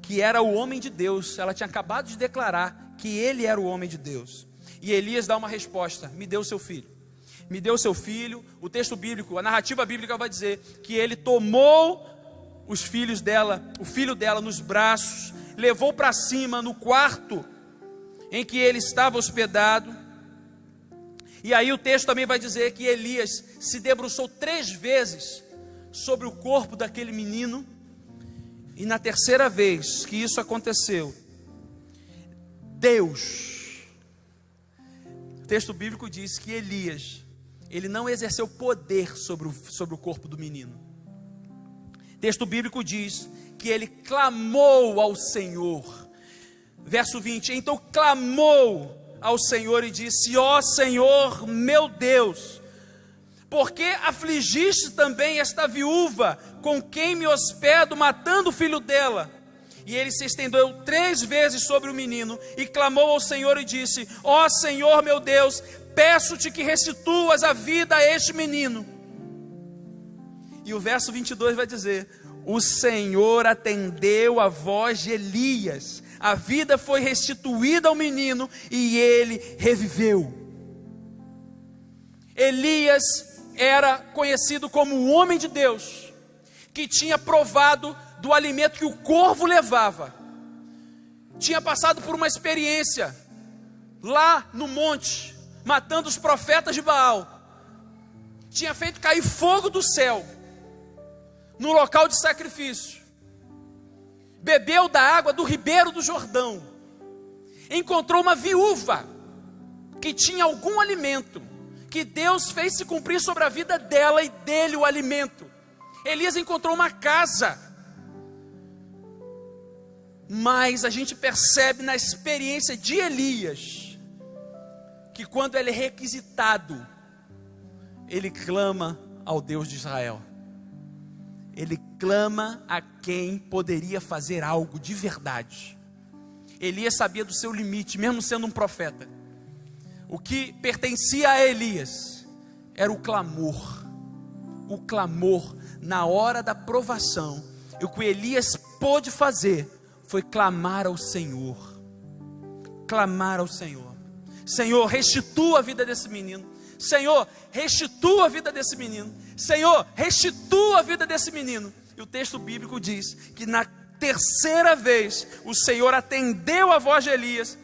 que era o homem de Deus. Ela tinha acabado de declarar que ele era o homem de Deus. E Elias dá uma resposta: me dê o seu filho. Me deu o seu filho. O texto bíblico, a narrativa bíblica vai dizer que ele tomou o filho dela nos braços, levou para cima no quarto em que ele estava hospedado. E aí o texto também vai dizer que Elias se debruçou 3 vezes sobre o corpo daquele menino. E na terceira vez que isso aconteceu, Deus, o texto bíblico diz que Elias, ele não exerceu poder sobre o corpo do menino. O texto bíblico diz que ele clamou ao Senhor. Verso 20: então clamou ao Senhor e disse: ó Senhor meu Deus, por que afligiste também esta viúva com quem me hospedo, matando o filho dela? E ele se estendeu 3 vezes sobre o menino e clamou ao Senhor e disse: ó Senhor meu Deus, peço-te que restituas a vida a este menino. E o verso 22 vai dizer: o Senhor atendeu a voz de Elias, a vida foi restituída ao menino e ele reviveu. Elias era conhecido como o homem de Deus, que tinha provado do alimento que o corvo levava, tinha passado por uma experiência lá no monte, matando os profetas de Baal, tinha feito cair fogo do céu no local de sacrifício, bebeu da água do ribeiro do Jordão, encontrou uma viúva que tinha algum alimento, que Deus fez se cumprir sobre a vida dela e dele o alimento. Elias encontrou uma casa, mas a gente percebe na experiência de Elias, que quando ele é requisitado, ele clama ao Deus de Israel. Ele clama a quem poderia fazer algo de verdade. Elias sabia do seu limite, mesmo sendo um profeta. O que pertencia a Elias era o clamor. O clamor na hora da provação. E o que Elias pôde fazer foi clamar ao Senhor. Clamar ao Senhor. Senhor, restitua a vida desse menino. Senhor, restitua a vida desse menino. Senhor, restitua a vida desse menino. E o texto bíblico diz que na terceira vez o Senhor atendeu a voz de Elias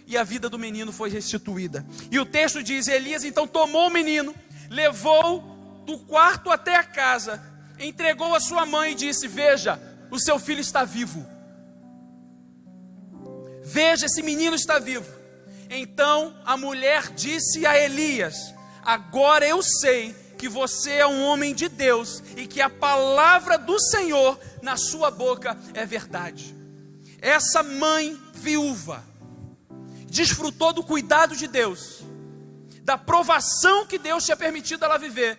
e a vida do menino foi restituída. E o texto diz: Elias então tomou o menino, levou do quarto até a casa, entregou a sua mãe e disse: veja, o seu filho está vivo. Veja, esse menino está vivo. Então a mulher disse a Elias: agora eu sei que você é um homem de Deus e que a palavra do Senhor na sua boca é verdade. Essa mãe viúva desfrutou do cuidado de Deus, da provação que Deus tinha permitido ela viver,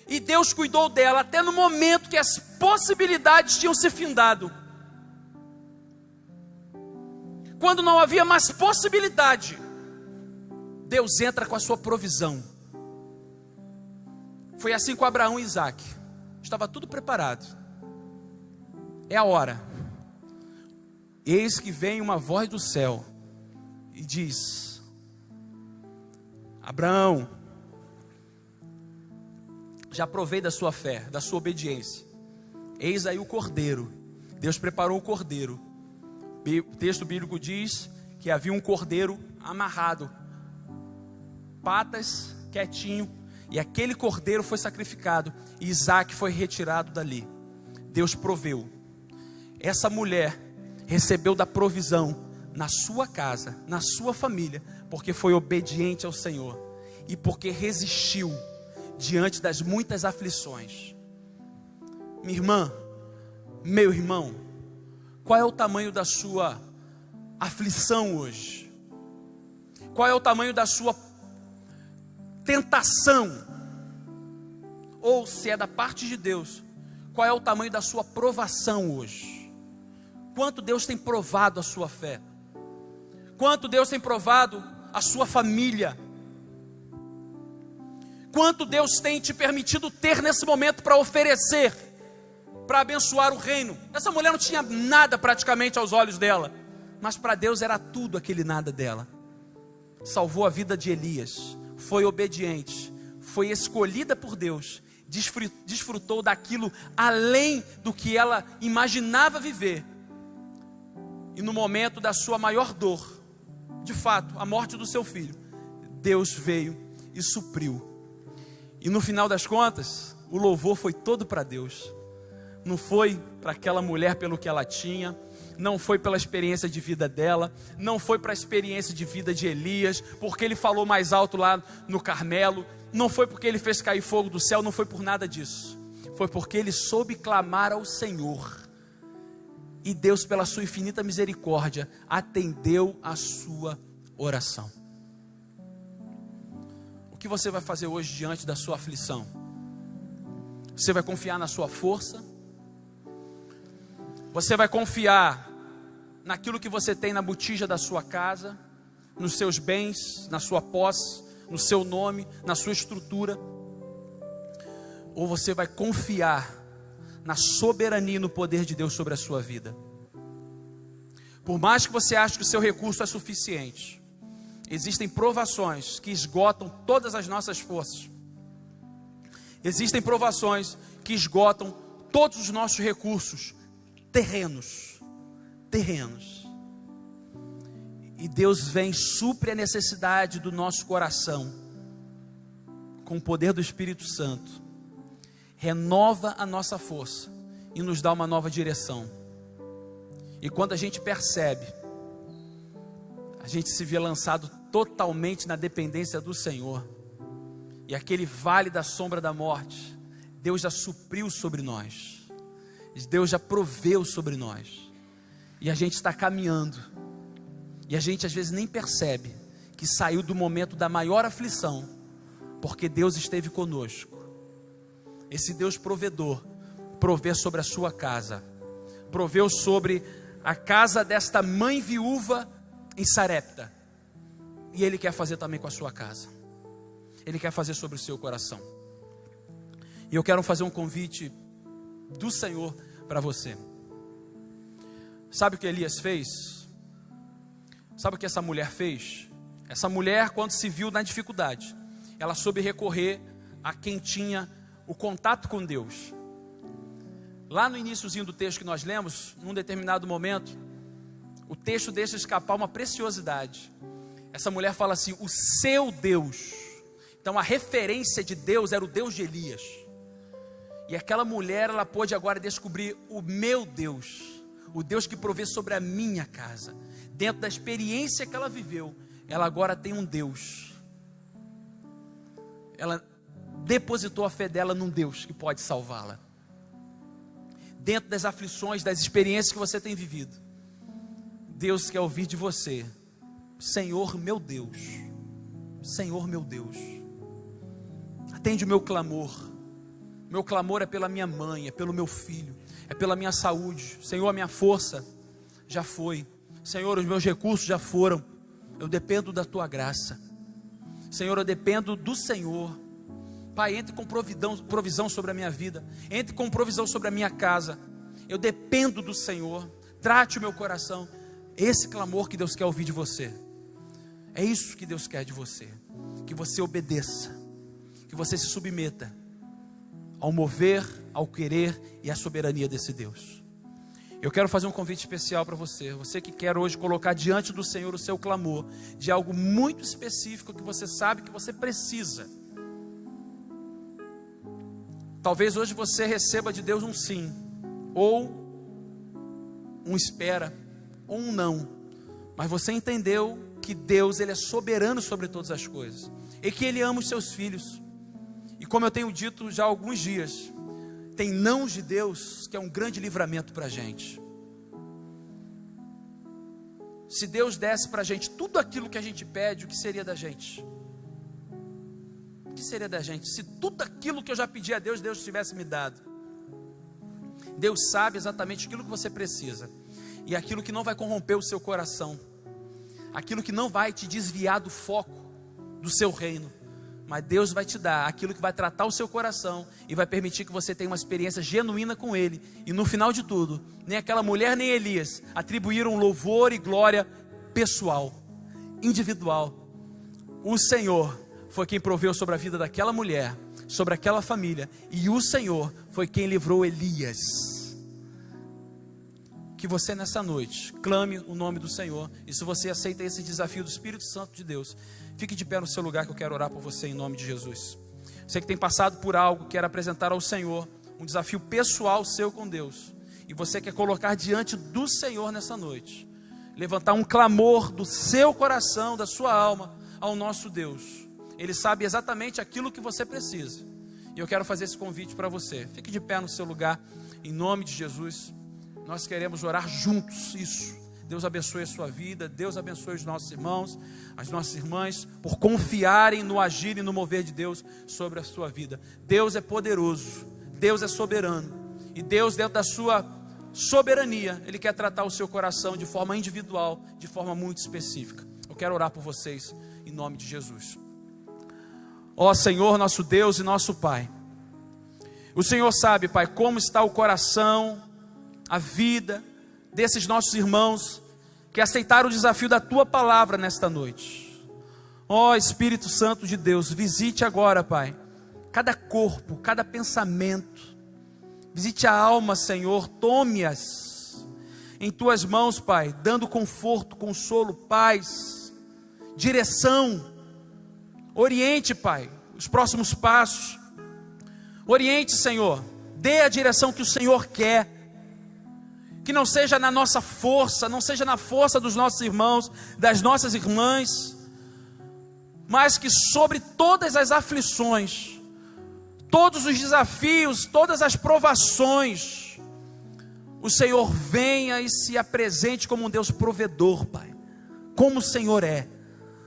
e Deus cuidou dela até no momento que as possibilidades tinham se findado. Quando não havia mais possibilidade, Deus entra com a sua provisão. Foi assim com Abraão e Isaac. Estava tudo preparado. É a hora. Eis que vem uma voz do céu e diz: Abraão, já provei da sua fé, da sua obediência. Eis aí o cordeiro. Deus preparou o cordeiro. O texto bíblico diz que havia um cordeiro amarrado, patas, quietinho, e aquele cordeiro foi sacrificado, e Isaac foi retirado dali. Deus proveu. Essa mulher recebeu da provisão na sua casa, na sua família, porque foi obediente ao Senhor e porque resistiu diante das muitas aflições. Minha irmã, meu irmão, qual é o tamanho da sua aflição hoje? Qual é o tamanho da sua tentação? Ou se é da parte de Deus, qual é o tamanho da sua provação hoje? quanto Deus tem provado a sua fé, quanto Deus tem provado a sua família, quanto Deus tem te permitido ter nesse momento para oferecer, para abençoar o reino. Essa mulher não tinha nada praticamente aos olhos dela, mas para Deus era tudo aquele nada dela. Salvou a vida de Elias, foi obediente, foi escolhida por Deus, desfrutou daquilo além do que ela imaginava viver. E no momento da sua maior dor, de fato, a morte do seu filho, Deus veio e supriu. E no final das contas, o louvor foi todo para Deus. Não foi para aquela mulher pelo que ela tinha, não foi pela experiência de vida dela, não foi para a experiência de vida de Elias, porque ele falou mais alto lá no Carmelo, não foi porque ele fez cair fogo do céu, não foi por nada disso. Foi porque ele soube clamar ao Senhor. E Deus, pela sua infinita misericórdia, atendeu a sua oração. O que você vai fazer hoje diante da sua aflição? Você vai confiar na sua força? Você vai confiar naquilo que você tem na botija da sua casa, nos seus bens, na sua posse, no seu nome, na sua estrutura? Ou você vai confiar na soberania e no poder de Deus sobre a sua vida? Por mais que você ache que o seu recurso é suficiente, existem provações que esgotam todas as nossas forças. Existem provações que esgotam todos os nossos recursos terrenos. E Deus vem, supre a necessidade do nosso coração com o poder do Espírito Santo, renova a nossa força e nos dá uma nova direção. E quando a gente percebe, a gente se vê lançado totalmente na dependência do Senhor, e aquele vale da sombra da morte, Deus já supriu sobre nós, Deus já proveu sobre nós, e a gente está caminhando, e a gente às vezes nem percebe que saiu do momento da maior aflição, porque Deus esteve conosco. Esse Deus provedor provê sobre a sua casa, proveu sobre a casa desta mãe viúva em Sarepta, e Ele quer fazer também com a sua casa. Ele quer fazer sobre o seu coração. E eu quero fazer um convite do Senhor para você. Sabe o que Elias fez? Sabe o que essa mulher fez? Essa mulher, quando se viu na dificuldade, ela soube recorrer a quem tinha o contato com Deus. Lá no iniciozinho do texto que nós lemos, num determinado momento, o texto deixa escapar uma preciosidade. Essa mulher fala assim: o seu Deus. Então a referência de Deus era o Deus de Elias. E aquela mulher, ela pôde agora descobrir o meu Deus, o Deus que provê sobre a minha casa. Dentro da experiência que ela viveu, ela agora tem um Deus. Ela depositou a fé dela num Deus que pode salvá-la. Dentro das aflições, das experiências que você tem vivido, Deus quer ouvir de você: Senhor meu Deus, Senhor meu Deus, atende o meu clamor. Meu clamor é pela minha mãe, é pelo meu filho, é pela minha saúde. Senhor, a minha força já foi. Senhor, os meus recursos já foram. Eu dependo da tua graça. Senhor, eu dependo do Senhor. Pai, entre com provisão sobre a minha vida, entre com provisão sobre a minha casa. Eu dependo do Senhor. Trate o meu coração. Esse clamor que Deus quer ouvir de você. É isso que Deus quer de você. Que você obedeça, que você se submeta ao mover, ao querer e à soberania desse Deus. Eu quero fazer um convite especial para você. Você que quer hoje colocar diante do Senhor o seu clamor de algo muito específico que você sabe que você precisa. Talvez hoje você receba de Deus um sim, ou um espera, ou um não. Mas você entendeu que Deus, Ele é soberano sobre todas as coisas, e que Ele ama os seus filhos. E como eu tenho dito já há alguns dias, tem nãos de Deus que é um grande livramento para a gente. Se Deus desse para a gente tudo aquilo que a gente pede, o que seria da gente? O que seria da gente? Se tudo aquilo que eu já pedi a Deus, Deus tivesse me dado. Deus sabe exatamente aquilo que você precisa. e aquilo que não vai corromper o seu coração, aquilo que não vai te desviar do foco do seu reino, mas Deus vai te dar aquilo que vai tratar o seu coração e vai permitir que você tenha uma experiência genuína com Ele. E no final de tudo, nem aquela mulher nem Elias atribuíram louvor e glória pessoal, individual. O Senhor foi quem proveu sobre a vida daquela mulher, sobre aquela família, e o Senhor foi quem livrou Elias. Que você nessa noite clame o nome do Senhor, e se você aceita esse desafio do Espírito Santo de Deus, fique de pé no seu lugar que eu quero orar por você em nome de Jesus. Você que tem passado por algo, quer apresentar ao Senhor um desafio pessoal seu com Deus, e você quer colocar diante do Senhor nessa noite, levantar um clamor do seu coração, da sua alma ao nosso Deus. Ele sabe exatamente aquilo que você precisa, e eu quero fazer esse convite para você. Fique de pé no seu lugar em nome de Jesus. Nós queremos orar juntos, isso. Deus abençoe a sua vida, Deus abençoe os nossos irmãos, as nossas irmãs, por confiarem no agir e no mover de Deus sobre a sua vida. Deus é poderoso, Deus é soberano, e Deus, dentro da sua soberania, Ele quer tratar o seu coração de forma individual, de forma muito específica. Eu quero orar por vocês em nome de Jesus. Ó Senhor, nosso Deus e nosso Pai, o Senhor sabe, Pai, como está o coração, a vida desses nossos irmãos que aceitaram o desafio da Tua palavra nesta noite. Ó Espírito Santo de Deus, visite agora, Pai, cada corpo, cada pensamento, visite a alma, Senhor, tome-as em Tuas mãos, Pai, dando conforto, consolo, paz, direção. Oriente, Pai, os próximos passos. Oriente, Senhor, dê a direção que o Senhor quer. Que não seja na nossa força, não seja na força dos nossos irmãos, das nossas irmãs, mas que sobre todas as aflições, todos os desafios, todas as provações, o Senhor venha e se apresente como um Deus provedor, Pai, como o Senhor é,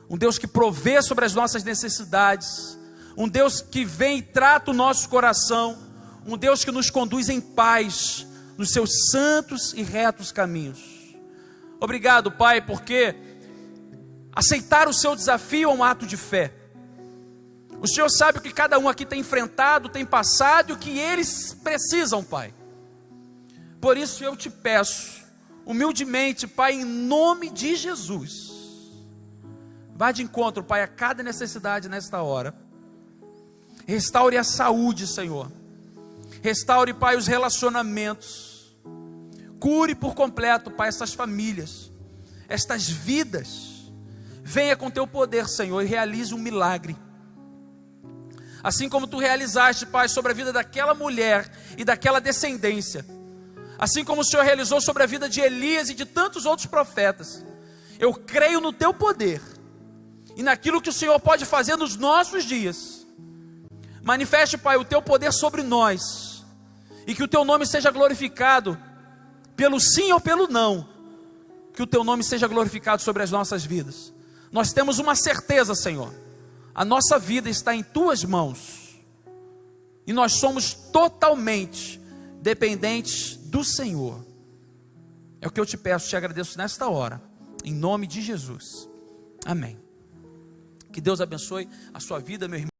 um Deus que provê sobre as nossas necessidades, um Deus que vem e trata o nosso coração, um Deus que nos conduz em paz, nos seus santos e retos caminhos. Obrigado, Pai, porque aceitar o seu desafio é um ato de fé. O Senhor sabe o que cada um aqui tem enfrentado, tem passado e o que eles precisam, Pai. Por isso eu te peço, humildemente, Pai, em nome de Jesus, vá de encontro, Pai, a cada necessidade nesta hora. Restaure a saúde, Senhor. Restaure, Pai, os relacionamentos. Cure por completo, Pai, essas famílias, estas vidas. Venha com Teu poder, Senhor, e realize um milagre. Assim como Tu realizaste, Pai, sobre a vida daquela mulher e daquela descendência. Assim como o Senhor realizou sobre a vida de Elias e de tantos outros profetas. Eu creio no Teu poder e naquilo que o Senhor pode fazer nos nossos dias. Manifeste, Pai, o Teu poder sobre nós, e que o Teu nome seja glorificado, pelo sim ou pelo não, que o Teu nome seja glorificado sobre as nossas vidas. Nós temos uma certeza, Senhor, a nossa vida está em Tuas mãos, e nós somos totalmente dependentes do Senhor. É o que eu te peço, te agradeço nesta hora, em nome de Jesus, amém. Que Deus abençoe a sua vida, meu irmão.